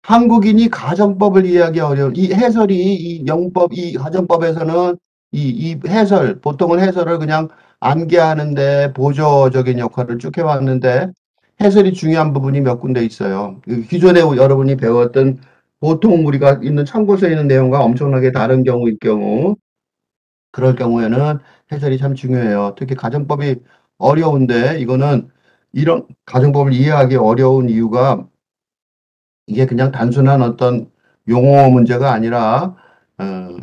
한국인이 가정법을 이해하기 어려운 이 해설이 이 영법 이 가정법에서는 이 해설 보통은 해설을 그냥 암기하는데 보조적인 역할을 쭉 해왔는데 해설이 중요한 부분이 몇 군데 있어요. 그 기존에 여러분이 배웠던 보통 우리가 있는 참고서에 있는 내용과 엄청나게 다른 경우일 경우 그럴 경우에는 해설이 참 중요해요. 특히 가정법이 어려운데 이거는 이런 가정법을 이해하기 어려운 이유가 이게 그냥 단순한 어떤 용어 문제가 아니라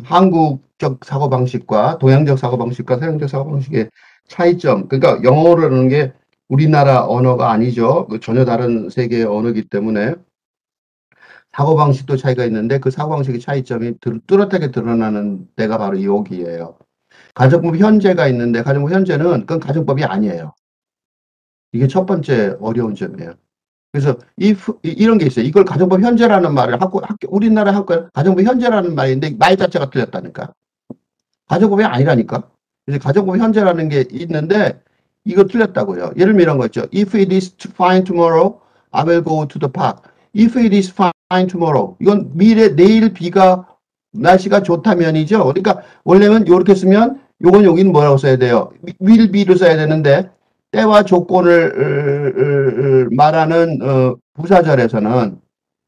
한국적 사고방식과 동양적 사고방식과 서양적 사고방식의 차이점. 그러니까 영어라는 게 우리나라 언어가 아니죠. 그 전혀 다른 세계의 언어이기 때문에 사고방식도 차이가 있는데 그 사고방식의 차이점이 뚜렷하게 드러나는 데가 바로 여기예요. 가정법 현재가 있는데 가정법 현재는 그건 가정법이 아니에요. 이게 첫 번째 어려운 점이에요. 그래서 이런 게 있어요. 이걸 가정법 현재라는 말을 우리나라 학교 가정법 현재라는 말인데 말 자체가 틀렸다니까. 가정법이 아니라니까. 그래서 가정법 현재라는 게 있는데 이거 틀렸다고요. 예를 들면 이런 거 있죠. If it is fine tomorrow, I will go to the park. If it is fine tomorrow. 이건 내일 비가 날씨가 좋다면이죠. 그러니까 원래는 이렇게 쓰면 요건 여기는 뭐라고 써야 돼요? will be를 써야 되는데 때와 조건을 말하는 부사절에서는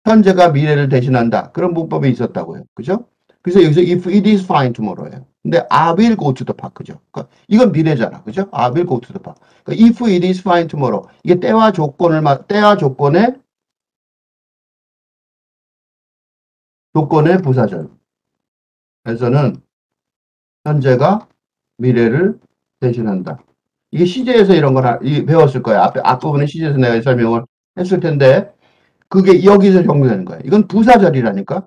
현재가 미래를 대신한다. 그런 문법이 있었다고요. 그죠? 그래서 여기서 if it is fine tomorrow예요. 근데 I will go to the park죠. 그러니까 이건 미래잖아. 그죠? I will go to the park. 그러니까 if it is fine tomorrow. 이게 때와 조건의 부사절. 에서는 현재가 미래를 대신한다. 이게 시제에서 이런 걸 배웠을 거야. 앞부분에 시제에서 내가 설명을 했을 텐데 그게 여기서 적용되는 거예요. 이건 부사절이라니까.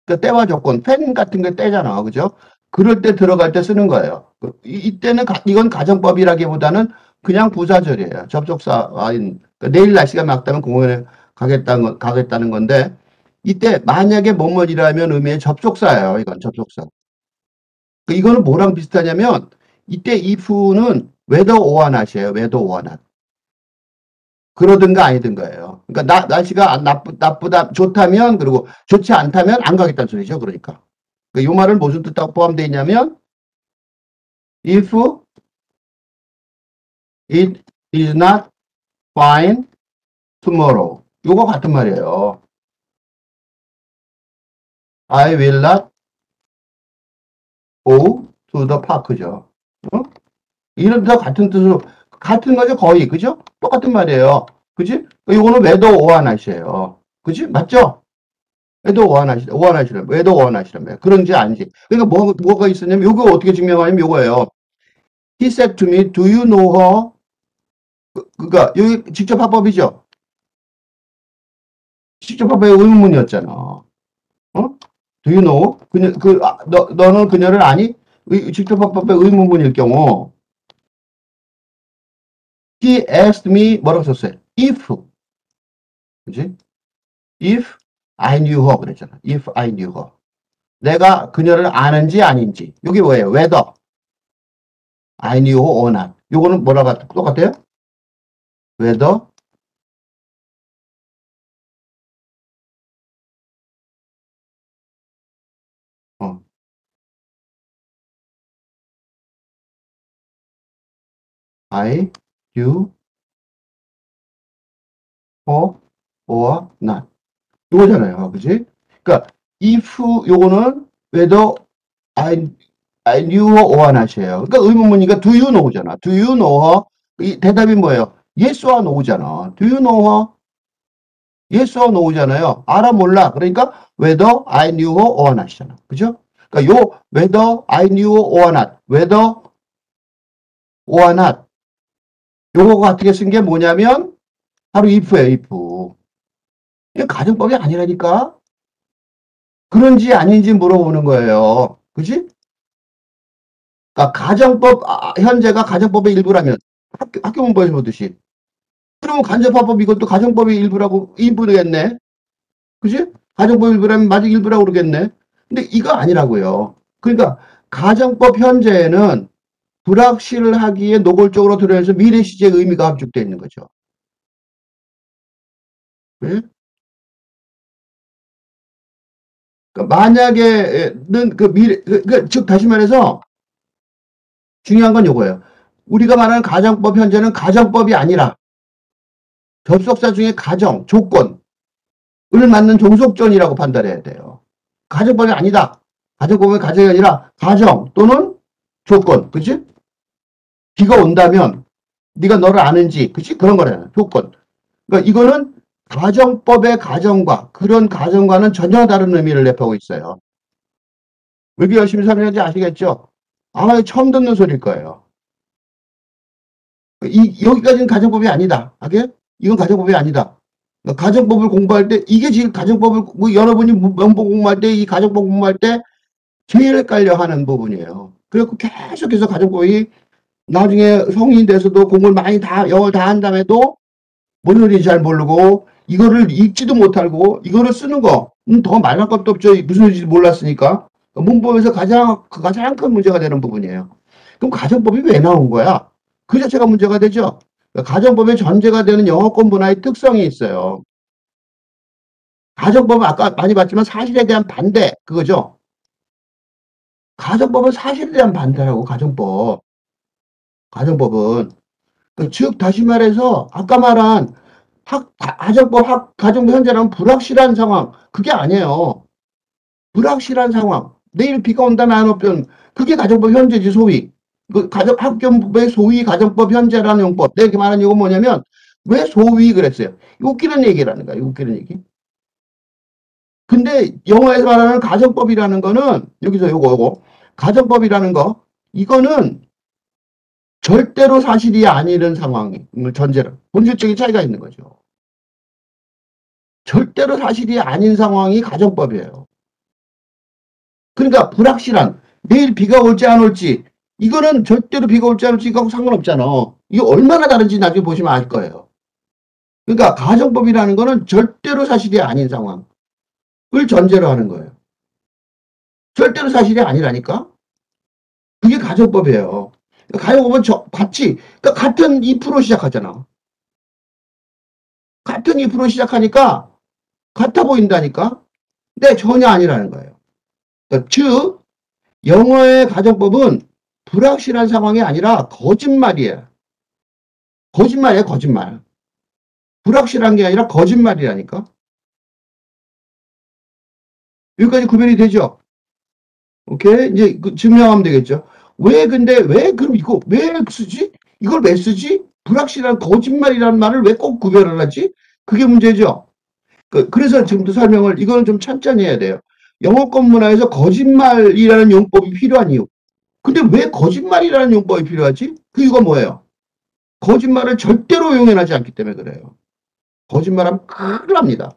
그러니까 때와 조건, 펜 같은 게 때잖아. 그죠? 그럴 때 들어갈 때 쓰는 거예요. 이때는 이건 가정법이라기보다는 그냥 부사절이에요. 접속사인. 그러니까 내일 날씨가 맑다면 공원에 가겠다는 건데 이때 만약에 뭐뭐이라면 의미의 접속사예요. 이건 접속사. 이거는 뭐랑 비슷하냐면 이때 if는 whether or not이에요. whether or not. 그러든가 아니든가예요. 그러니까 날씨가 나쁘다 좋다면 그리고 좋지 않다면 안 가겠다는 소리죠. 그러니까. 이 말은 무슨 뜻하고 포함되어 있냐면 if it is not fine tomorrow. 요거 같은 말이에요. I will not go to the park죠. 어? 이런 더 같은 뜻으로 같은 거죠. 거의. 그죠? 똑같은 말이에요. 그지? 이거는 whether or not이에요. 그지? 맞죠? whether or not이라며. 그런지 아닌지. 그러니까 뭐가 있었냐면 요거 어떻게 증명하냐면 요거예요. He said to me, do you know her? 그러니까 여기 직접 화법이죠. 직접 화법의 의문문이었잖아. 어? Do you know? 너는 그녀를 아니? 직접 화법의 의문문일 경우 He asked me 뭐라고 썼어요? If. 그지? If I knew her 그랬잖아. If I knew her. 내가 그녀를 아는지 아닌지. 이게 뭐예요? whether I knew her or not. 요거는 뭐라고 똑같아요? whether 어, I knew her or not. 요거잖아요. 그지? 그러니까 if 요거는 whether I knew her or not이에요. 그러니까 의문문이니까 do you know잖아. do you know her? 이 대답이 뭐예요? yes or no잖아. do you know her? yes or no잖아요. 알아 몰라. 그러니까 whether I knew her or not이잖아. 그죠? 그러니까 요 whether I knew her or not, whether or not 요거 같은 게 쓴 게 뭐냐면 바로 if예요. if. 이게 가정법이 아니라니까. 그런지 아닌지 물어보는 거예요. 그지? 그러니까 현재가 가정법의 일부라면 학교 문법에서 보듯이. 그러면 간접화법 이것도 가정법의 일부겠네. 그지? 가정법 일부라면 맞아 일부라고 그러겠네. 근데 이거 아니라고요. 그러니까 가정법 현재에는 불확실하기에 노골적으로 들어서 미래 시제의 의미가 함축되어 있는 거죠. 네? 그러니까 만약에는 그 미래, 즉, 다시 말해서 중요한 건 요거예요. 우리가 말하는 가정법 현재는 가정법이 아니라 접속사 중에 가정, 조건을 맞는 종속전이라고 판단해야 돼요. 가정법이 아니다. 가정법은 가정이 아니라 가정 또는 조건, 그치? 비가 온다면 네가 너를 아는지, 그치? 그런 거잖아요. 조건. 그러니까 이거는 가정법의 가정과 그런 가정과는 전혀 다른 의미를 내포하고 있어요. 왜 이렇게 열심히 설명하는지 아시겠죠? 아마 처음 듣는 소리일 거예요. 여기까지는 가정법이 아니다. 아게? 이건 가정법이 아니다. 그러니까 가정법을 공부할 때 이게 지금 가정법을 뭐 여러분이 명법 공부할 때 이 가정법 공부할 때 제일 헷갈려 하는 부분이에요. 그래서 계속해서 가정법이 나중에 성인이 돼서도 공부를 많이 다 영어를 다 한 다음에도 뭔 소리인지 잘 모르고 이거를 읽지도 못하고 이거를 쓰는 거 더 말할 것도 없죠. 무슨 소리인지 몰랐으니까. 문법에서 가장 큰 문제가 되는 부분이에요. 그럼 가정법이 왜 나온 거야? 그 자체가 문제가 되죠. 가정법의 전제가 되는 영어권 문화의 특성이 있어요. 가정법은 아까 많이 봤지만 사실에 대한 반대 그거죠. 가정법은 사실에 대한 반대라고 가정법은 즉 다시 말해서 아까 말한 가정법 현재는 불확실한 상황 그게 아니에요. 불확실한 상황 내일 비가 온다면 안 오면 그게 가정법 현재지 소위 학교법의 소위 가정법 현재라는 용법 내가 이렇게 말하는 이유가 뭐냐면 왜 소위 그랬어요. 웃기는 얘기라는 거야. 웃기는 얘기. 근데 영어에서 말하는 가정법이라는 거는 여기서 요거 가정법이라는 거 이거는 절대로 사실이 아니는 상황을 전제로 본질적인 차이가 있는 거죠. 절대로 사실이 아닌 상황이 가정법이에요. 그러니까 불확실한 내일 비가 올지 안 올지 이거는 절대로 비가 올지 안 올지 이거하고 상관없잖아. 이게 얼마나 다른지 나중에 보시면 알 거예요. 그러니까 가정법이라는 거는 절대로 사실이 아닌 상황을 전제로 하는 거예요. 절대로 사실이 아니라니까? 그게 가정법이에요. 가정법은 같이 그러니까 같은 2% 시작하잖아. 같은 2% 시작하니까 같아 보인다니까? 근데 전혀 아니라는 거예요. 그러니까 즉 영어의 가정법은 불확실한 상황이 아니라 거짓말이에요. 거짓말이에요, 거짓말. 불확실한 게 아니라 거짓말이라니까? 여기까지 구별이 되죠? 오케이? 이제 증명하면 되겠죠? 그럼 이거 왜 쓰지? 이걸 왜 쓰지? 불확실한 거짓말이라는 말을 왜 꼭 구별을 하지? 그게 문제죠? 그래서 지금도 설명을, 이거는 좀 천천히 해야 돼요. 영어권 문화에서 거짓말이라는 용법이 필요한 이유. 근데 왜 거짓말이라는 용법이 필요하지? 그 이유가 뭐예요? 거짓말을 절대로 용인하지 않기 때문에 그래요. 거짓말하면 큰일 납니다.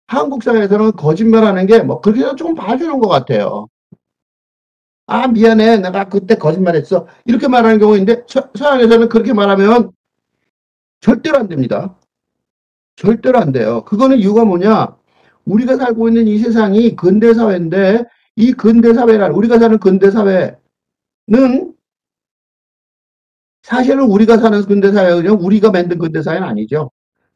한국 사회에서는 거짓말하는 게 뭐 그렇게 좀 봐주는 것 같아요. 아 미안해 내가 그때 거짓말했어 이렇게 말하는 경우인데 서양에서는 그렇게 말하면 절대로 안 됩니다. 절대로 안 돼요. 그거는 이유가 뭐냐? 우리가 살고 있는 이 세상이 근대사회인데 이 근대사회란 우리가 사는 근대사회는 사실은 우리가 사는 근대사회는 우리가 만든 근대사회는 아니죠.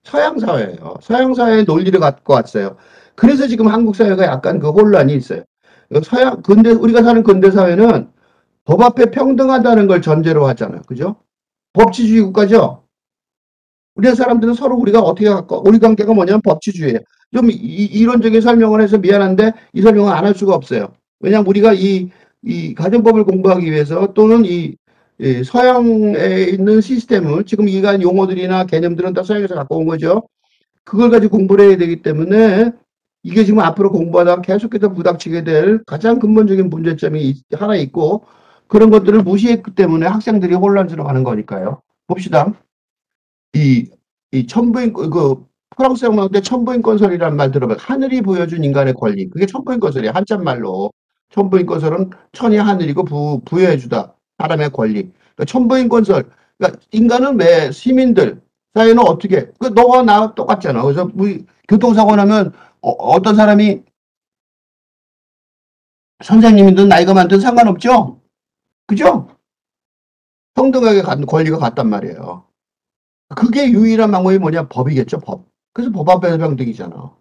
서양사회예요. 서양사회의 논리를 갖고 왔어요. 그래서 지금 한국 사회가 약간 그 혼란이 있어요. 우리가 사는 근대사회는 법 앞에 평등하다는 걸 전제로 하잖아요. 그죠? 법치주의 국가죠? 우리나라 사람들은 서로 우리가 어떻게 갖고, 우리 관계가 뭐냐면 법치주의예요. 좀 이론적인 설명을 해서 미안한데 이 설명을 안 할 수가 없어요. 왜냐하면 우리가 이 가정법을 공부하기 위해서 또는 이 서양에 있는 시스템을 지금 이간 용어들이나 개념들은 다 서양에서 갖고 온 거죠. 그걸 가지고 공부를 해야 되기 때문에 이게 지금 앞으로 공부하다가 계속해서 부닥치게 될 가장 근본적인 문제점이 하나 있고 그런 것들을 무시했기 때문에 학생들이 혼란스러워하는 거니까요. 봅시다. 이, 이 천부인, 프랑스 혁명 때 천부인건설이라는 말 들어봐요. 하늘이 보여준 인간의 권리. 그게 천부인건설이에요. 한자말로. 천부인건설은 천이 하늘이고 부여해주다. 사람의 권리. 그러니까 천부인건설. 그러니까 인간은 왜 시민들, 사회는 어떻게, 너와 나 똑같잖아. 그래서 우리 교통사고 나면 어떤 사람이 선생님이든 나이가 많든 상관없죠? 그죠? 평등하게 권리가 같단 말이에요. 그게 유일한 방법이 뭐냐? 법이겠죠, 법. 그래서 법 앞에서 평등이잖아.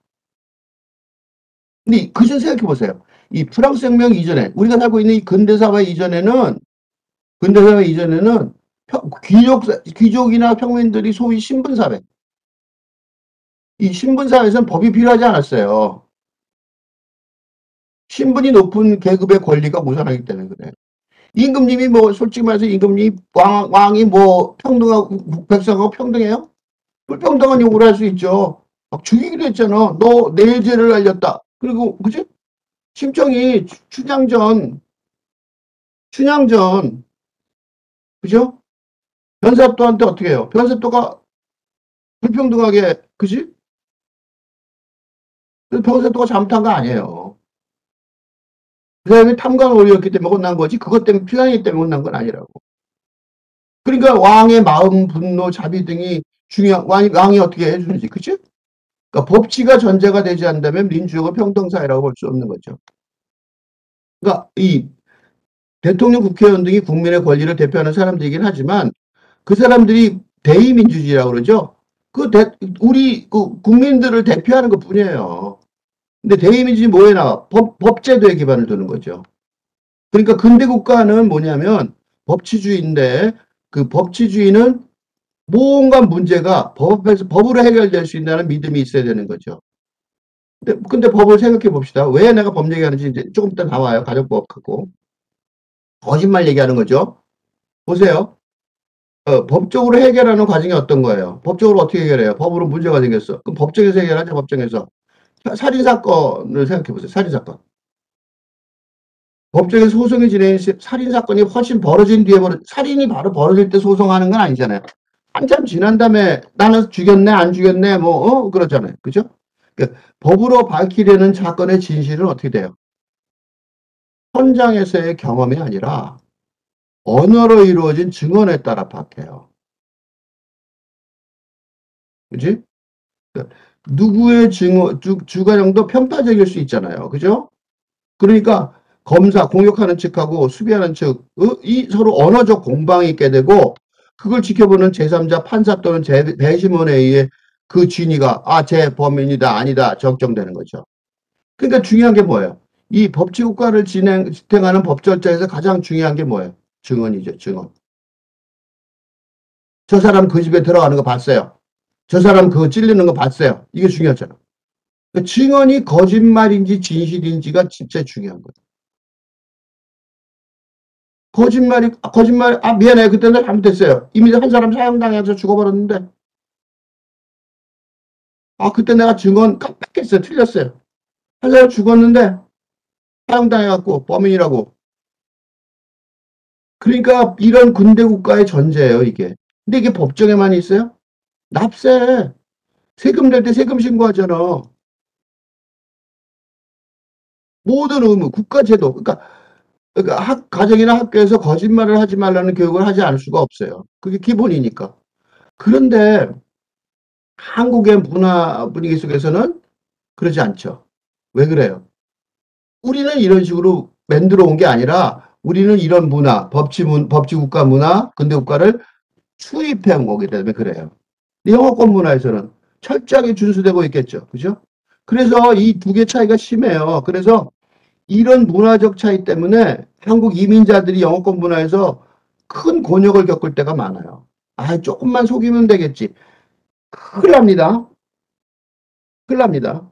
근데 그전 생각해 보세요. 이 프랑스 혁명 이전에 우리가 살고 있는 이 근대사회 이전에는 귀족이나 평민들이 소위 신분사회, 이 신분사회에서는 법이 필요하지 않았어요. 신분이 높은 계급의 권리가 우선하기 때문에 그래. 임금님이 뭐 솔직히 말해서 임금님 왕이 뭐 평등하고 백성하고 평등해요? 불평등한 요구를 할 수 있죠. 막 죽이기도 했잖아. 너 내죄를 알렸다. 그리고 그지? 심정이 춘향전 그죠? 변사또한테 어떻게 해요? 변사또가 불평등하게 그지? 변사또가 잘못한 거 아니에요. 그 사람이 탐관 오리였기 때문에 혼난 거지 그것 때문에 피난이기 때문에 혼난 건 아니라고. 그러니까 왕의 마음, 분노, 자비 등이 중요한 왕이 어떻게 해주는지 그치? 그러니까 법치가 전제가 되지 않는다면 민주주의가 평등사회라고 볼 수 없는 거죠. 그러니까 이 대통령, 국회의원 등이 국민의 권리를 대표하는 사람들이긴 하지만 그 사람들이 대의민주주의라고 그러죠. 우리 국민들을 대표하는 것 뿐이에요. 근데 대의민주주의 뭐에 나와? 법제도에 기반을 두는 거죠. 그러니까 근대 국가는 뭐냐면 법치주의인데 그 법치주의는 뭔가 문제가 법으로 해결될 수 있다는 믿음이 있어야 되는 거죠. 근데 법을 생각해 봅시다. 왜 내가 법 얘기하는지 이제 조금 이따 나와요. 가정법하고. 거짓말 얘기하는 거죠. 보세요. 법적으로 해결하는 과정이 어떤 거예요? 법적으로 어떻게 해결해요? 법으로 문제가 생겼어. 그럼 법정에서 해결하죠, 법정에서. 살인사건을 생각해 보세요. 살인사건. 법정에서 소송이 진행 시 살인사건이 훨씬 벌어진 뒤에 살인이 바로 벌어질 때 소송하는 건 아니잖아요. 한참 지난 다음에 나는 죽였네, 안 죽였네, 그러잖아요. 그죠? 그러니까 법으로 밝히려는 사건의 진실은 어떻게 돼요? 현장에서의 경험이 아니라 언어로 이루어진 증언에 따라 밝혀요. 그지? 그러니까 누구의 주관형도 편파적일 수 있잖아요. 그죠? 그러니까 공격하는 측하고 수비하는 측이 서로 언어적 공방이 있게 되고 그걸 지켜보는 제3자 판사 또는 배심원에 의해 그 진위가 제 범인이다 아니다 적정되는 거죠. 그러니까 중요한 게 뭐예요? 이 법치국가를 진행하는 법 절차에서 가장 중요한 게 뭐예요? 증언이죠. 증언. 저 사람 그 집에 들어가는 거 봤어요. 저 사람 그거 찔리는 거 봤어요. 이게 중요하잖아. 그러니까 증언이 거짓말인지 진실인지가 진짜 중요한 거예요. 거짓말, 미안해. 그때 나 잘못했어요. 이미 한 사람 사형당해서 죽어버렸는데. 그때 내가 증언 깜빡했어요. 틀렸어요. 한 사람 죽었는데, 사형당해갖고, 범인이라고. 그러니까 이런 군대국가의 전제예요, 이게. 근데 이게 법정에만 있어요? 납세. 세금 낼 때 세금 신고하잖아. 모든 의무, 국가제도. 그러니까 가정이나 학교에서 거짓말을 하지 말라는 교육을 하지 않을 수가 없어요. 그게 기본이니까. 그런데 한국의 문화 분위기 속에서는 그러지 않죠. 왜 그래요? 우리는 이런 식으로 만들어 온 게 아니라 우리는 이런 문화, 법치국가 문화, 근대국가를 수입해 온 거기 때문에 그래요. 영어권 문화에서는 철저하게 준수되고 있겠죠. 그죠? 그래서 이 두 개 차이가 심해요. 그래서 이런 문화적 차이 때문에 한국 이민자들이 영어권 문화에서 큰 곤욕을 겪을 때가 많아요. 조금만 속이면 되겠지. 큰일 납니다. 큰일 납니다.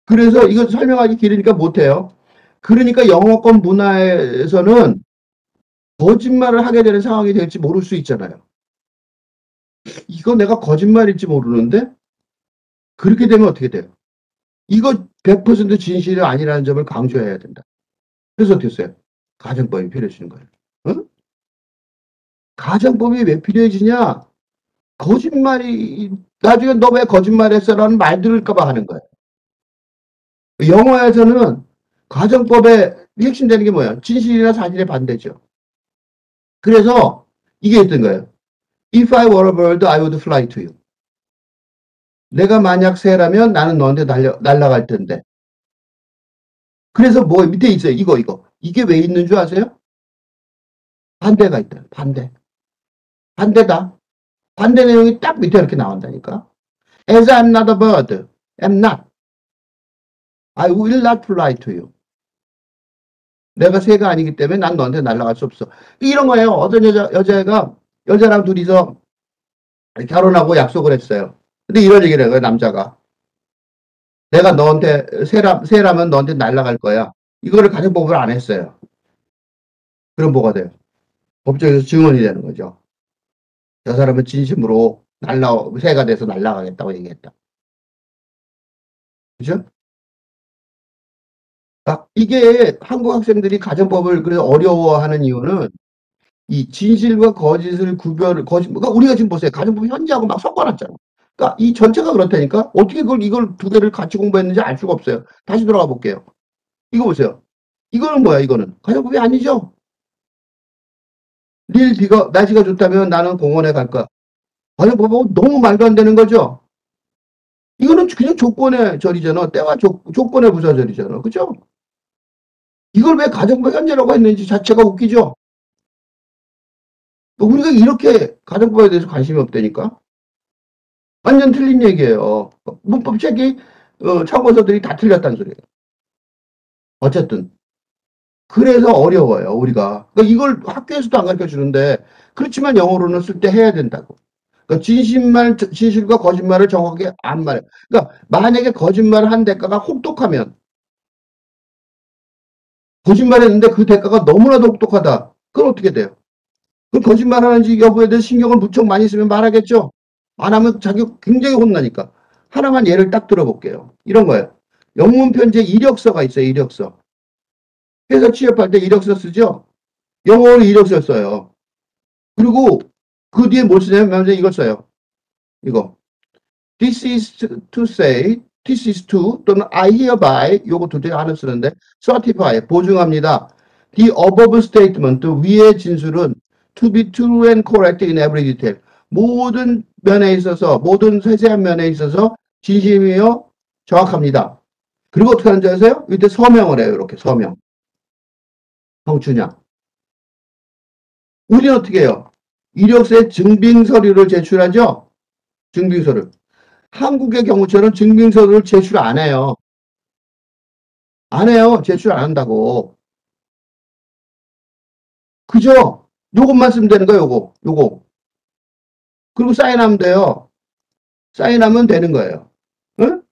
그래서 이거 설명하기 길으니까 못해요. 그러니까 영어권 문화에서는 거짓말을 하게 되는 상황이 될지 모를 수 있잖아요. 이거 내가 거짓말일지 모르는데 그렇게 되면 어떻게 돼요? 이거 100% 진실이 아니라는 점을 강조해야 된다. 그래서 어떻게 했어요? 가정법이 필요해지는 거예요. 응? 가정법이 왜 필요해지냐? 거짓말이 나중에 너 왜 거짓말했어라는 말 들을까봐 하는 거예요. 영어에서는 가정법의 핵심되는 게 뭐야? 진실이나 사실의 반대죠. 그래서 이게 있던 거예요. If I were a bird, I would fly to you. 내가 만약 새라면 나는 너한테 날아갈 텐데. 그래서 뭐 밑에 있어요. 이거. 이게 왜 있는 줄 아세요? 반대가 있다. 반대다. 반대 내용이 딱 밑에 이렇게 나온다니까. As I'm not a bird, I'm not. I will not fly to you. 내가 새가 아니기 때문에 난 너한테 날아갈 수 없어. 이런 거예요. 어떤 여자애가, 여자랑 둘이서 결혼하고 약속을 했어요. 근데 이런 얘기를 해요, 남자가. 내가 너한테, 새라면 너한테 날아갈 거야. 이거를 가정법을 안 했어요. 그럼 뭐가 돼요? 법정에서 증언이 되는 거죠. 저 사람은 진심으로 새가 돼서 날아가겠다고 얘기했다. 그죠? 아, 이게 한국 학생들이 가정법을 그래서 어려워하는 이유는 이 진실과 거짓을 그러니까 우리가 지금 보세요. 가정법 현지하고 막 섞어놨잖아. 그러니까 이 전체가 그렇다니까 어떻게 이걸 두 개를 같이 공부했는지 알 수가 없어요. 다시 돌아가 볼게요. 이거 보세요. 이거는 뭐야, 이거는? 가정법이 아니죠? 날씨가 좋다면 나는 공원에 갈 거야. 가정법하고 너무 말도 안 되는 거죠? 이거는 그냥 조건의 절이잖아. 때와 조건의 부사절이잖아. 그죠? 이걸 왜 가정법 현재라고 했는지 자체가 웃기죠? 우리가 이렇게 가정법에 대해서 관심이 없다니까? 완전 틀린 얘기예요. 문법 책이, 참고서들이 다 틀렸다는 소리예요. 어쨌든. 그래서 어려워요, 우리가. 그러니까 이걸 학교에서도 안 가르쳐 주는데, 그렇지만 영어로는 쓸 때 해야 된다고. 그러니까 진실과 거짓말을 정확하게 안 말해. 그러니까 만약에 거짓말을 한 대가가 혹독하면, 거짓말했는데 그 대가가 너무나도 혹독하다. 그럼 어떻게 돼요? 그 거짓말하는지 여부에 대해 신경을 무척 많이 쓰면 말하겠죠. 안 하면 자기 굉장히 혼나니까. 하나만 예를 딱 들어볼게요. 이런 거예요. 영문 편지에 이력서가 있어요. 이력서. 회사 취업할 때 이력서 쓰죠. 영어로 이력서 써요. 그리고 그 뒤에 뭘 쓰냐면 이걸 써요. 이거. This is to say, this is to 또는 I hereby 요거 두 개 하나 쓰는데 certify 보증합니다. The above statement 위의 진술은 to be true and correct in every detail 모든 면에 있어서 모든 세세한 면에 있어서 진심이며 정확합니다. 그리고 어떻게 하는지 아세요? 이때 서명을 해요. 이렇게 서명. 성춘향. 우리는 어떻게 해요? 이력서에 증빙서류를 제출하죠? 증빙서류. 한국의 경우처럼 증빙서류를 제출 안 해요. 안 해요. 제출 안 한다고. 그죠? 요것만 쓰면 되는 거예요, 요거. 그리고 사인하면 돼요. 사인하면 되는 거예요. 응?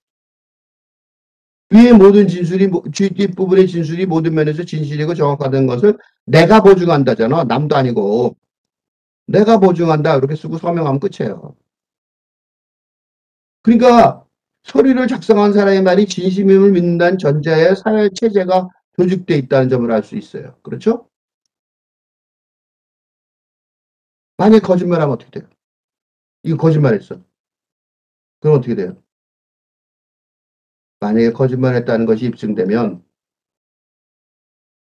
위의 모든 뒷부분의 진술이 모든 면에서 진실이고 정확하다는 것을 내가 보증한다잖아. 남도 아니고. 내가 보증한다. 이렇게 쓰고 서명하면 끝이에요. 그러니까 서류를 작성한 사람의 말이 진심임을 믿는다는 전제에 사회 체제가 조직되어 있다는 점을 알 수 있어요. 그렇죠? 만약에 거짓말하면 어떻게 돼요? 이거 거짓말했어. 그럼 어떻게 돼요? 만약에 거짓말했다는 것이 입증되면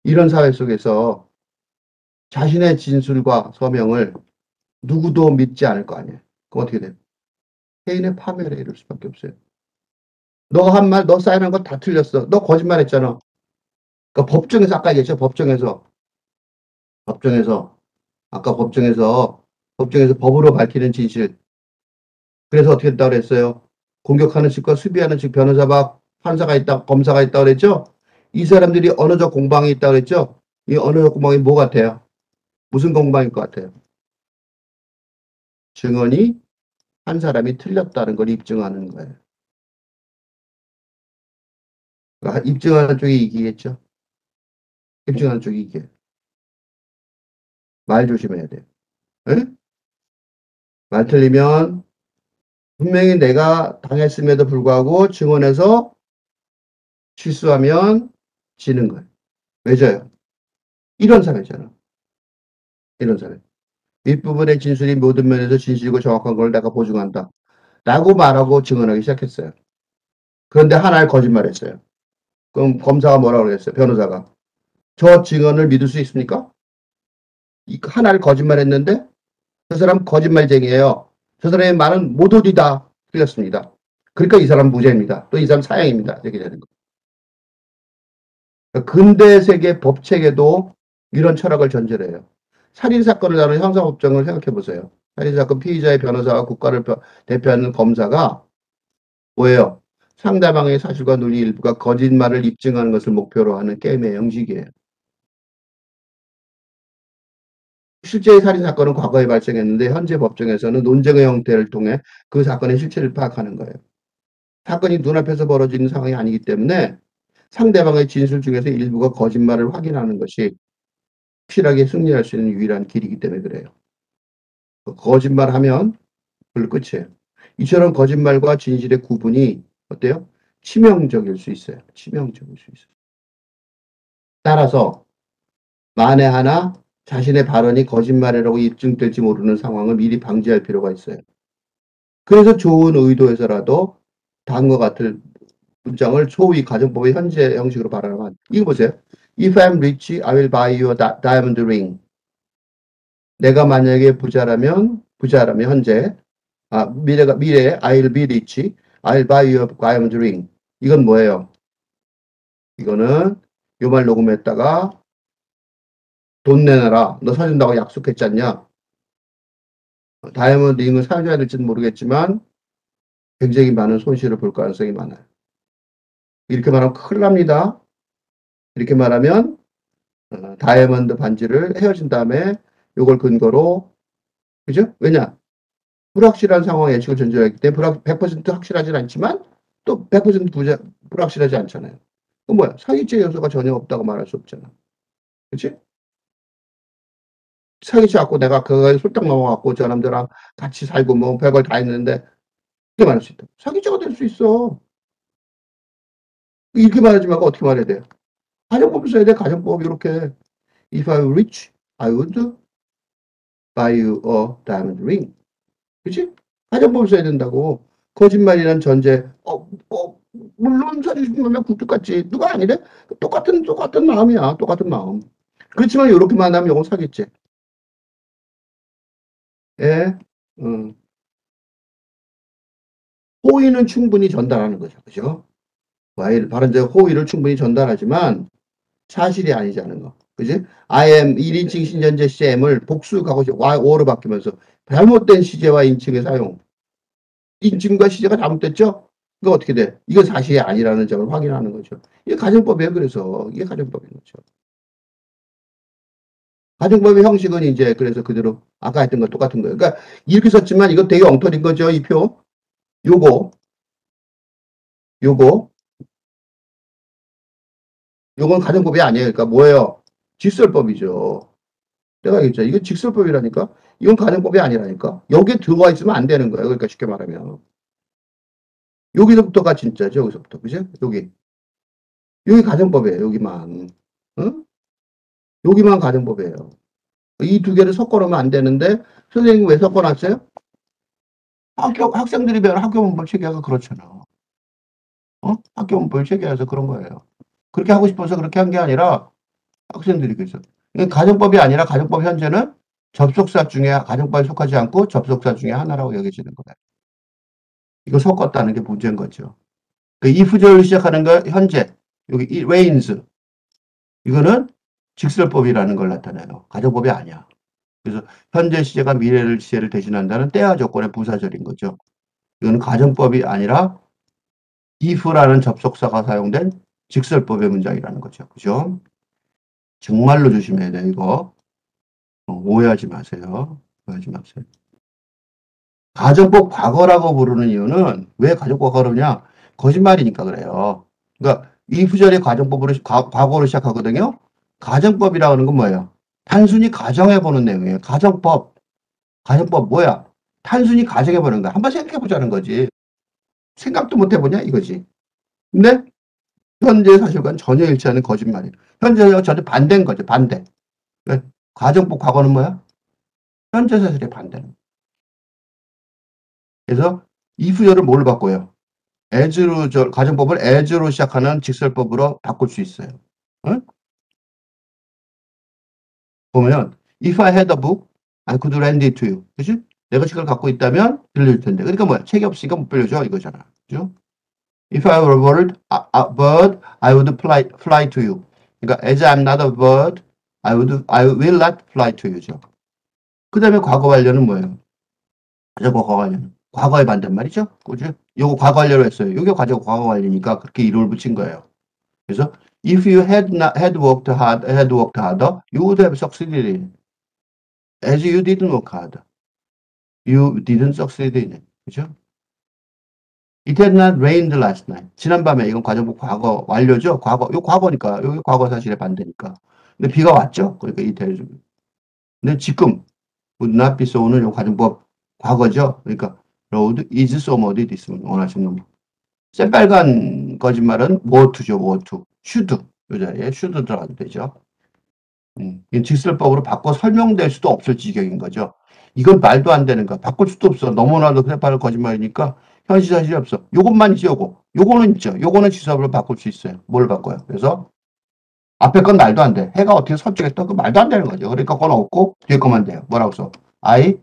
이런 사회 속에서 자신의 진술과 서명을 누구도 믿지 않을 거 아니에요. 그럼 어떻게 돼요? 개인의 파멸에 이를 수밖에 없어요. 너가 한 말, 너 사인한 거 다 틀렸어. 너 거짓말했잖아. 그러니까 법정에서 아까 얘기했죠. 법정에서 아까 법정에서 법으로 밝히는 진실. 그래서 어떻게 했다고 그랬어요? 공격하는 측과 수비하는 측 변호사와 판사가 있다, 검사가 있다 그랬죠? 이 사람들이 언어적 공방이 있다 그랬죠? 이 언어적 공방이 뭐 같아요? 무슨 공방일 것 같아요? 증언이 한 사람이 틀렸다는 걸 입증하는 거예요. 그러니까 입증하는 쪽이 이기겠죠? 입증하는 쪽이 이겨요. 말 조심해야 돼요. 에? 말 틀리면 분명히 내가 당했음에도 불구하고 증언해서 실수하면 지는 거예요. 왜 져요? 이런 사회잖아. 이런 사회. 윗부분의 진술이 모든 면에서 진실이고 정확한 걸 내가 보증한다. 라고 말하고 증언하기 시작했어요. 그런데 하나를 거짓말했어요. 그럼 검사가 뭐라고 그랬어요? 변호사가. 저 증언을 믿을 수 있습니까? 하나를 거짓말했는데 저 사람 거짓말쟁이에요. 저 사람의 말은 모조리다 틀렸습니다. 그러니까 이 사람 무죄입니다. 또 이 사람 사형입니다. 이렇게 되는 거예요. 그러니까 근대 세계 법책에도 이런 철학을 전제를 해요. 살인사건을 다루는 형사법정을 생각해 보세요. 살인사건 피의자의 변호사와 국가를 대표하는 검사가 뭐예요? 상대방의 사실과 논리 일부가 거짓말을 입증하는 것을 목표로 하는 게임의 형식이에요. 실제의 살인사건은 과거에 발생했는데 현재 법정에서는 논쟁의 형태를 통해 그 사건의 실체를 파악하는 거예요. 사건이 눈앞에서 벌어지는 상황이 아니기 때문에 상대방의 진술 중에서 일부가 거짓말을 확인하는 것이 확실하게 승리할 수 있는 유일한 길이기 때문에 그래요. 거짓말하면 그걸로 끝이에요. 이처럼 거짓말과 진실의 구분이 어때요? 치명적일 수 있어요. 치명적일 수 있어요. 따라서 만에 하나 자신의 발언이 거짓말이라고 입증될지 모르는 상황을 미리 방지할 필요가 있어요. 그래서 좋은 의도에서라도 다음과 같은 문장을 소위 가정법의 현재 형식으로 발언하면 이거 보세요. If I'm rich, I will buy you a diamond ring. 내가 만약에 부자라면 현재 미래 I'll be rich, I'll buy you a diamond ring. 이건 뭐예요? 이거는 요 말 녹음했다가 돈 내놔라. 너 사준다고 약속했잖냐? 다이아몬드 링을 사줘야 될지는 모르겠지만 굉장히 많은 손실을 볼 가능성이 많아요. 이렇게 말하면 큰일 납니다. 이렇게 말하면 다이아몬드 반지를 헤어진 다음에 요걸 근거로 그죠? 왜냐? 불확실한 상황 예측을 전제하기 때문에 100% 확실하진 않지만 또 100% 불확실하지 않잖아요. 그럼 뭐야? 사기죄 요소가 전혀 없다고 말할 수 없잖아. 그치? 사기쳐갖고 내가 그거에 솔딱 넘어갖고 저 사람들랑 같이 살고 뭐 별걸 다 했는데 이렇게 말할 수 있다. 사기죄가 될 수 있어. 이렇게 말하지 말고 어떻게 말해야 돼요? 가정법 써야 돼. 가정법 이렇게 If I were rich, I would buy you a diamond ring. 그치? 가정법 써야 된다고. 거짓말이란 전제. 물론 사주시면 굴뚝같지. 누가 아니래? 똑같은 마음이야. 똑같은 마음. 그렇지만 이렇게만 하면 이건 사기죄. 예. 호의는 충분히 전달하는 거죠. 그죠? 발언자 호의를 충분히 전달하지만 사실이 아니자는 거. 그지? I am 1인칭 신전제 쌤을 복수하고 O로 바뀌면서 잘못된 시제와 인칭의 사용. 인칭과 시제가 잘못됐죠? 이거 어떻게 돼? 이거 사실이 아니라는 점을 확인하는 거죠. 이게 가정법이에요. 그래서 이게 가정법인 거죠. 가정법의 형식은 이제 그래서 그대로 아까 했던 거 똑같은 거예요. 그러니까 이렇게 썼지만 이거 되게 엉터리인 거죠. 이 표. 요건 가정법이 아니에요. 그러니까 뭐예요? 직설법이죠. 내가 얘기했죠. 이게 직설법이라니까? 이건 가정법이 아니라니까? 여기에 들어와 있으면 안 되는 거예요. 그러니까 쉽게 말하면. 여기서부터가 진짜죠. 여기서부터. 그죠? 여기 가정법이에요. 여기만. 응? 여기만 가정법이에요. 이 두 개를 섞어놓으면 안 되는데 선생님 왜 섞어놨어요? 학생들이 배우는 학교 문법 체계가 그렇잖아. 학교 문법 체계에서 그런 거예요. 그렇게 하고 싶어서 그렇게 한 게 아니라 학생들이 그래서. 가정법이 아니라 가정법 현재는 접속사 중에 가정법에 속하지 않고 접속사 중에 하나라고 여겨지는 거예요. 이거 섞었다는 게 문제인 거죠. 그 if절로 시작하는 거 현재 여기 reigns 이거는 직설법이라는 걸 나타내요. 가정법이 아니야. 그래서 현재 시제가 미래를 시제를 대신한다는 때와 조건의 부사절인 거죠. 이거는 가정법이 아니라 if라는 접속사가 사용된 직설법의 문장이라는 거죠. 그죠? 정말로 조심해야 돼요. 이거 오해하지 마세요. 오해하지 마세요. 가정법 과거라고 부르는 이유는 왜 가정법 과거냐? 거짓말이니까 그래요. 그러니까 if절의 가정법으로 과거로 시작하거든요. 가정법이라고 하는 건 뭐예요? 단순히 가정해보는 내용이에요. 가정법 뭐야? 단순히 가정해보는 거야. 한번 생각해보자는 거지. 생각도 못 해보냐 이거지. 근데 현재 사실과는 전혀 일치하는 거짓말이에요. 현재 사실과 전혀 반대인 거죠. 반대. 가정법 과거는 뭐야? 현재 사실의 반대는. 그래서 if절을 뭘로 바꿔요? as로 가정법을 as로 시작하는 직설법으로 바꿀 수 있어요. 응? 보면 if I had a book, I could lend it to you. 그치? 내가 책을 갖고 있다면 빌려줄 텐데. 그러니까 뭐야? 책이 없으니까 못 빌려줘 이거잖아. 그죠? If I were a bird, I would fly to you. 그러니까 as I'm not a bird, I will not fly to you죠. 그 다음에 과거 완료는 뭐예요? 과거 완료는 과거의 반대말이죠. 그죠? 요거 과거 완료로 했어요. 요게 가지고 과거 완료니까 그렇게 이름을 붙인 거예요. 그래서 if you had worked harder, you would have succeeded in it. As you didn't work hard, you didn't succeed in it. 그죠? It had not rained last night. 지난밤에 이건 과정부 과거 완료죠. 과거 요 과거니까 여기 과거 사실의 반대니까. 근데 비가 왔죠. 그러니까 it has. 근데 지금 would not be so는 요 과정부 과거죠. 그러니까 road is so muddy this morning. 원하시는 거. 새빨간 거짓말은 뭐투죠, 뭐투. should. 요 자리에 should 들어가도 되죠. 이 직설법으로 바꿔 설명될 수도 없을 지경인 거죠. 이건 말도 안 되는 거야. 바꿀 수도 없어. 너무나도 새빨간 거짓말이니까 현실사실이 없어. 요것만 있죠, 요거. 요거는 있죠. 요거는 지수합으로 바꿀 수 있어요. 뭘 바꿔요? 그래서 앞에 건 말도 안 돼. 해가 어떻게 서쪽했다? 그 말도 안 되는 거죠. 그러니까 그건 없고 뒤에 것만 돼요. 뭐라고 써? I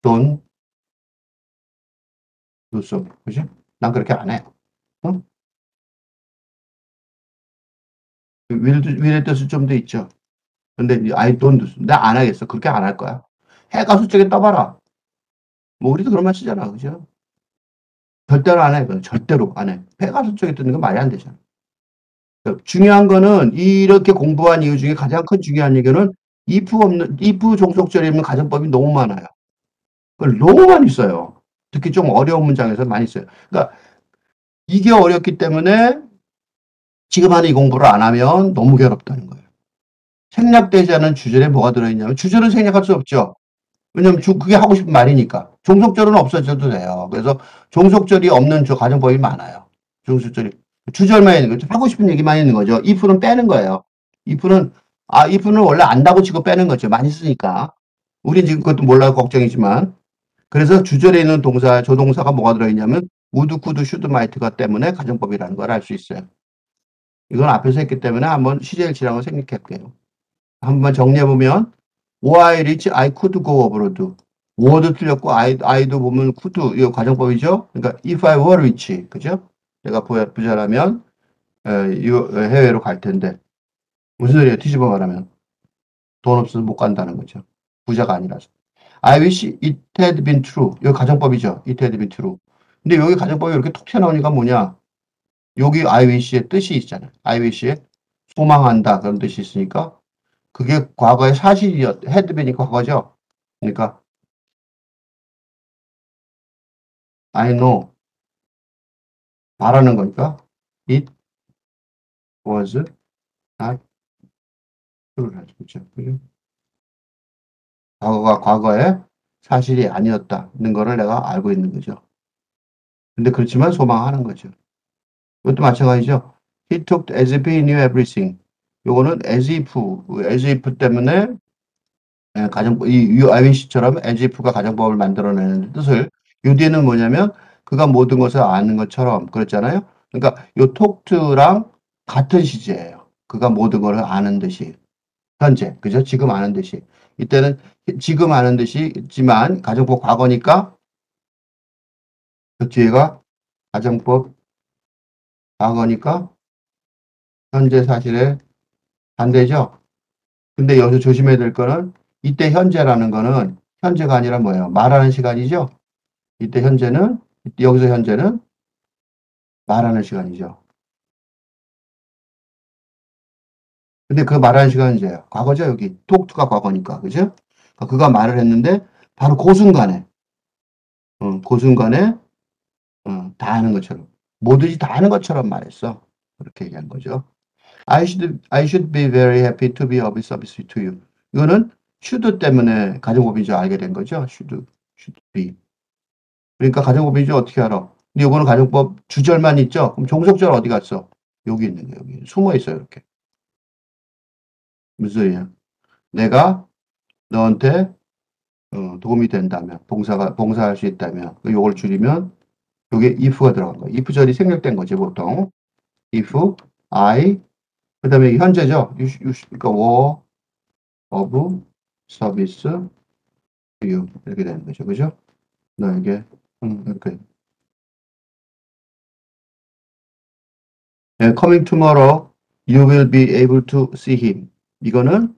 don't do so. 그지? 난 그렇게 안 해. 응? will의 뜻은 좀 더 있죠. 근데 I don't do so. 나 안 하겠어. 그렇게 안 할 거야. 해가 서쪽에 떠봐라. 뭐 우리도 그런 말 쓰잖아. 그죠? 절대로 안 해. 절대로 안 해. 해가 서쪽에 뜨는 건 말이 안 되잖아. 중요한 거는 이렇게 공부한 이유 중에 가장 큰 중요한 얘기는 if 종속절이 있는 가정법이 너무 많아요. 그걸 너무 많이 써요. 특히 좀 어려운 문장에서 많이 써요. 그러니까 이게 어렵기 때문에 지금 하는 이 공부를 안 하면 너무 괴롭다는 거예요. 생략되지 않은 주절에 뭐가 들어있냐면 주절은 생략할 수 없죠. 왜냐면 그게 하고 싶은 말이니까. 종속절은 없어져도 돼요. 그래서 종속절이 없는 가정법이 많아요. 종속절이. 주절만 있는 거죠. 하고 싶은 얘기만 있는 거죠. if는 빼는 거예요. if는 원래 안다고 치고 빼는 거죠. 많이 쓰니까. 우린 지금 그것도 몰라서 걱정이지만. 그래서 주절에 있는 동사, 조동사가 뭐가 들어있냐면 would, could, should, might가 때문에 가정법이라는 걸 알 수 있어요. 이건 앞에서 했기 때문에 한번 시제일치라고 생각할게요. 한번 정리해보면 while rich, I could go abroad. would 틀렸고 I도 보면 could 이거 가정법이죠. 그러니까 if I were rich, 그죠? 내가 부자라면 해외로 갈 텐데 무슨 소리예요? 뒤집어 말하면 돈 없어서 못 간다는 거죠. 부자가 아니라서. I wish it had been true. 여기 가정법이죠. It had been true. 근데 여기 가정법이 이렇게 톡 튀어나오니까 뭐냐? 여기 I wish의 뜻이 있잖아요. I wish의 소망한다 그런 뜻이 있으니까 그게 과거의 사실이었. had been이 과거죠. 그러니까 I know 말하는 거니까 it was not true를 하죠. 그죠? 과거가 과거의 사실이 아니었다는 거를 내가 알고 있는 거죠. 근데 그렇지만 소망하는 거죠. 이것도 마찬가지죠. He talked as if he knew everything. 요거는 as if 때문에 가정법, 이 IWC처럼 as if가 가정법을 만들어내는 뜻을 요 뒤에는 뭐냐면 그가 모든 것을 아는 것처럼 그랬잖아요. 그러니까 요 talked랑 같은 시제예요. 그가 모든 것을 아는 듯이. 현재, 그죠? 지금 아는 듯이. 이때는 지금 아는 듯이 있지만 가정법 과거니까 그 뒤에가 가정법 과거니까 현재 사실의 반대죠. 근데 여기서 조심해야 될 거는 이때 현재라는 거는 현재가 아니라 뭐예요? 말하는 시간이죠. 이때 현재는 여기서 현재는 말하는 시간이죠. 근데 그 말하는 시간은 언제예요? 과거죠. 여기 톡투가 과거니까 그죠? 그러니까 그가 말을 했는데 바로 그 순간에 그 순간에 다 아는 것처럼 뭐든지 다 아는 것처럼 말했어. 그렇게 얘기한 거죠. I should be very happy to be of service to you. 이거는 should 때문에 가정법이죠. 알게 된 거죠. should be. 그러니까 가정법이죠. 어떻게 알아? 근데 이거는 가정법 주절만 있죠. 그럼 종속절 어디 갔어? 여기 있는 게 여기 숨어 있어요. 이렇게. 무슨 소리야? 내가 너한테 도움이 된다면 봉사할 수 있다면 요걸 줄이면 요게 if가 들어간 거야. if절이 생략된 거지 보통. if I 그다음에 현재죠. 그러니까 were of service to you 이렇게 되는 거죠. 그죠? 너에게 이렇게 coming tomorrow you will be able to see him. 이거는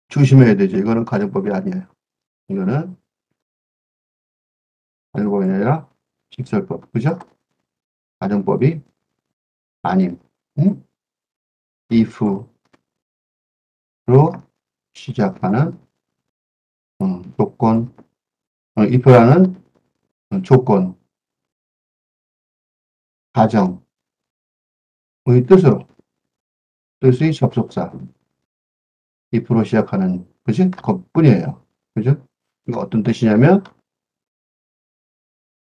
조심해야 되죠. 이거는 가정법이 아니에요. 이거는 가정법이 아니라 직설법. 그죠? 가정법이 아님. 응? if로 시작하는 조건, if라는 조건, 가정의 뜻의 접속사. if로 시작하는, 그지? 그것뿐이에요. 그죠? 이거 어떤 뜻이냐면,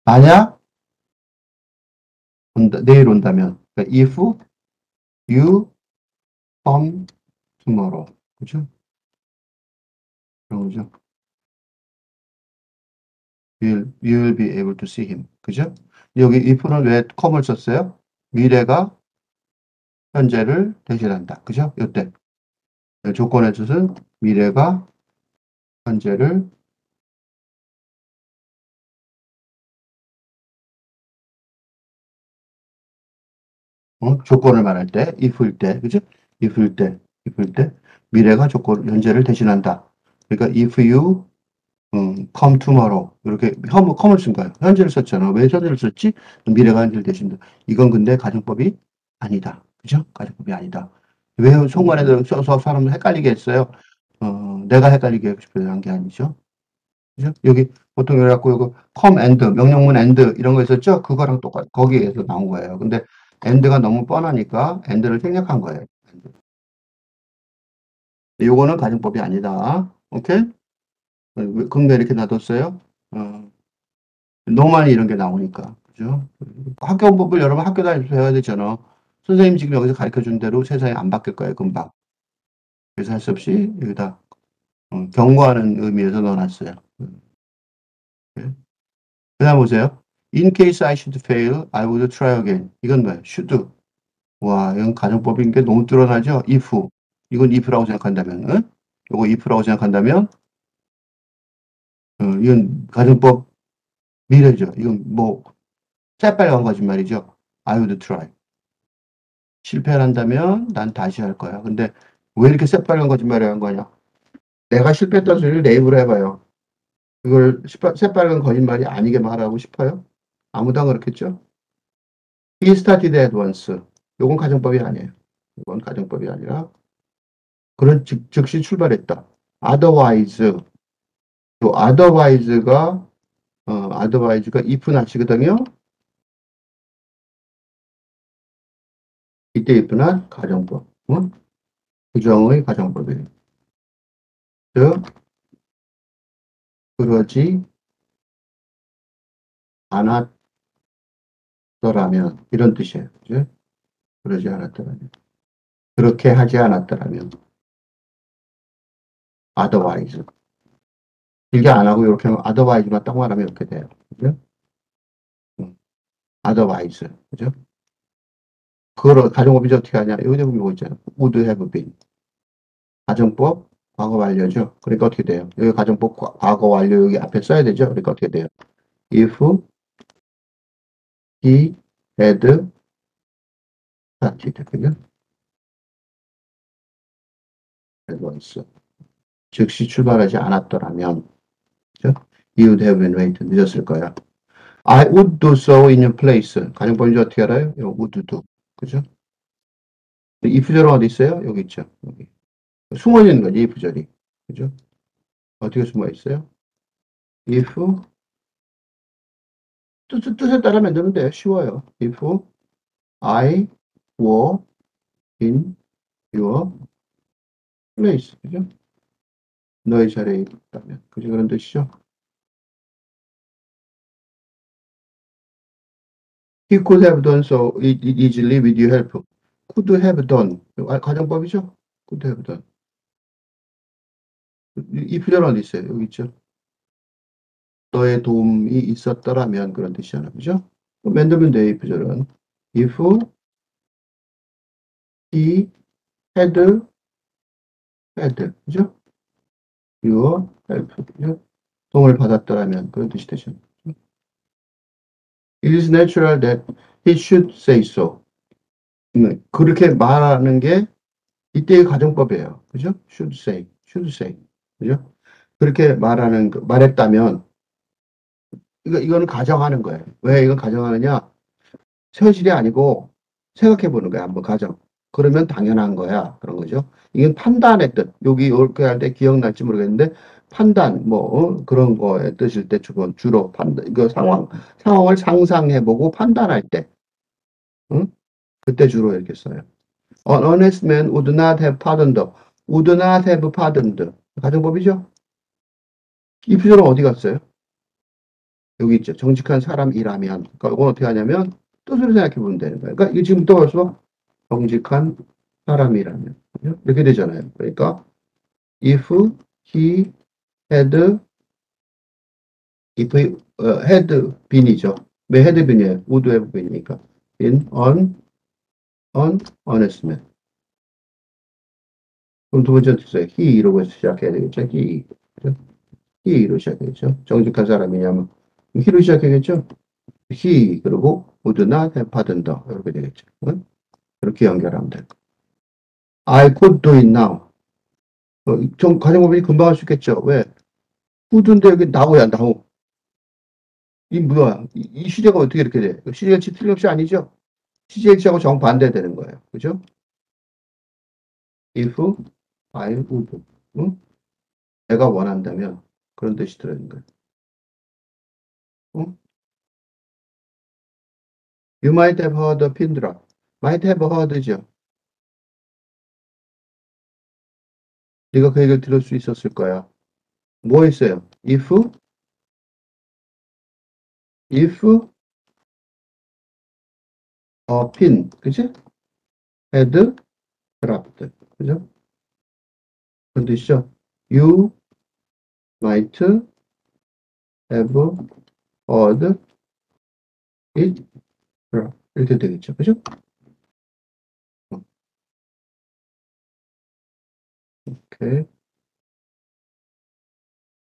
만약 내일 온다면, 그러니까 if you come tomorrow. 그죠? 그런 거죠. You'll be able to see him. 그죠? 여기 if는 왜 come을 썼어요? 미래가 현재를 대신한다. 그죠? 요때. 조건의 뜻은 미래가 현재를 조건을 말할 때, if일 때, 그죠? if일 때, 미래가 현재를 대신한다. 그러니까 if you come tomorrow 이렇게 come을 쓴 거예요. 현재를 썼잖아. 왜 현재를 썼지? 미래가 현재를 대신한다. 이건 근데 가정법이 아니다. 그죠? 가정법이 아니다. 왜 손관에 써서 사람들 헷갈리게 했어요? 내가 헷갈리게 하고 싶어서 한 게 아니죠. 그죠? 여기 보통 여기 갖고 이거 come and 명령문 and 이런 거 있었죠? 그거랑 똑같 거기에서 나온 거예요. 근데 and가 너무 뻔하니까 and를 생략한 거예요. 요거는 가정법이 아니다. 오케이? 근데 이렇게 놔뒀어요? 너무 많이 이런 게 나오니까. 그죠? 학교법을 여러분 학교 다니면서 배워야 되잖아. 선생님 지금 여기서 가르쳐 준 대로 세상이 안 바뀔 거예요, 금방. 그래서 할 수 없이 여기다 경고하는 의미에서 넣어놨어요. 네. 그다음 보세요. In case I should fail, I would try again. 이건 뭐야? should. 와, 이건 가정법인 게 너무 드러나죠? if. 이건 if라고 생각한다면, 응? 이거 if라고 생각한다면, 이건 가정법 미래죠. 이건 뭐, 새빨간 거짓말이죠. I would try. 실패를 한다면 난 다시 할 거야. 근데 왜 이렇게 새빨간 거짓말을 한 거냐? 내가 실패했다는 소리를 내 입으로 해봐요. 이걸 새빨간 거짓말이 아니게 말하고 싶어요? 아무도 안 그렇겠죠? He started at once. 이건 가정법이 아니에요. 이건 가정법이 아니라 그런 즉시 출발했다. Otherwise, 또 otherwise가 if not이거든요. 이때 if not 가정법. 부정의 가정법이에요. 즉, 그러지 않았더라면 이런 뜻이에요. 그죠? 그러지 않았더라면. 그렇게 하지 않았더라면. otherwise. 길게 안 하고 이렇게 하면 otherwise만 딱 말하면 이렇게 돼요. 그죠? otherwise. 그죠? 그걸 가정법이 어떻게 하냐? 여기 보면 이거 있잖아요. would have been. 가정법 과거 완료죠. 그러니까 어떻게 돼요? 여기 가정법 과거 완료 여기 앞에 써야 되죠. 그러니까 어떻게 돼요? If he had started. 그죠? once. 즉시 출발하지 않았더라면. 그죠? You would have been late. 늦었을 거야. I would do so in your place. 가정법인지 어떻게 알아요? 이거 would do. 그죠? if 절은 어디 있어요? 여기 있죠. 여기. 숨어 있는 거지, if 절이. 그죠? 어떻게 숨어 있어요? if 뜻에 따라 만들면 돼요. 쉬워요. if I were in your place. 그죠? 너의 자리에 있다면. 그죠? 그런 뜻이죠. He could have done so easily with your help. could have done. 가정법이죠? could have done. if 절은 어디 있어요? 여기 있죠. 너의 도움이 있었더라면 그런 뜻이잖아. 그죠? 만들면 돼, if 절은. if he had 그죠? your help. 그죠? 도움을 받았더라면 그런 뜻이 되죠. It is natural that he should say so. 그렇게 말하는 게 이때의 가정법이에요. 그죠? should say. 그죠? 그렇게 말했다면 이거는 가정하는 거예요. 왜 이건 가정하느냐? 현실이 아니고 생각해 보는 거야. 한번 가정. 그러면 당연한 거야. 그런 거죠. 이건 판단의 뜻. 여기 이렇게 할 때 기억날지 모르겠는데 판단 뭐 그런 거의 뜻일 때 주로 판단 이거 상황을 상상해 보고 판단할 때 응? 그때 주로 이렇게 써요. An honest man would not have pardoned. Would not have pardoned. 가정법이죠? 이 부절은 어디 갔어요? 여기 있죠. 정직한 사람이라면. 그러니까 이건 어떻게 하냐면 뜻으로 생각해 보면 되는 거예요. 그러니까 이게 지금부터 벌써 정직한 사람이라면. 이렇게 되잖아요. 그러니까 if he had if he had been이죠. 왜 had been이에요? would have been이니까. been an honest man. 그럼 두 번째 뜻이에요. he로 시작해야 되겠죠. he. he로 시작해야죠. 정직한 사람이냐면 he로 시작해야겠죠. he 그리고 would not have pardoned 이렇게 되겠죠. 응? 이렇게 연결하면 돼요. I could do it now. 가정법이 금방 할 수 있겠죠. 왜? would인데 여기 now야, now. 이 뭐야? 이 시제가 어떻게 이렇게 돼? 시제가 틀림없이 아니죠? 시제하고 정반대 되는 거예요. 그죠? If I would. 응? 내가 원한다면 그런 뜻이 들어있는 거예요. 응? You might have heard a pin drop. might have heard죠. 네가 그 얘기를 들을 수 있었을 거야. 뭐 했어요? if a pin, 그치? had dropped. 그죠? 그런 뜻이죠. You might have heard it drop. 이렇게 되겠죠. 그죠? 오케이.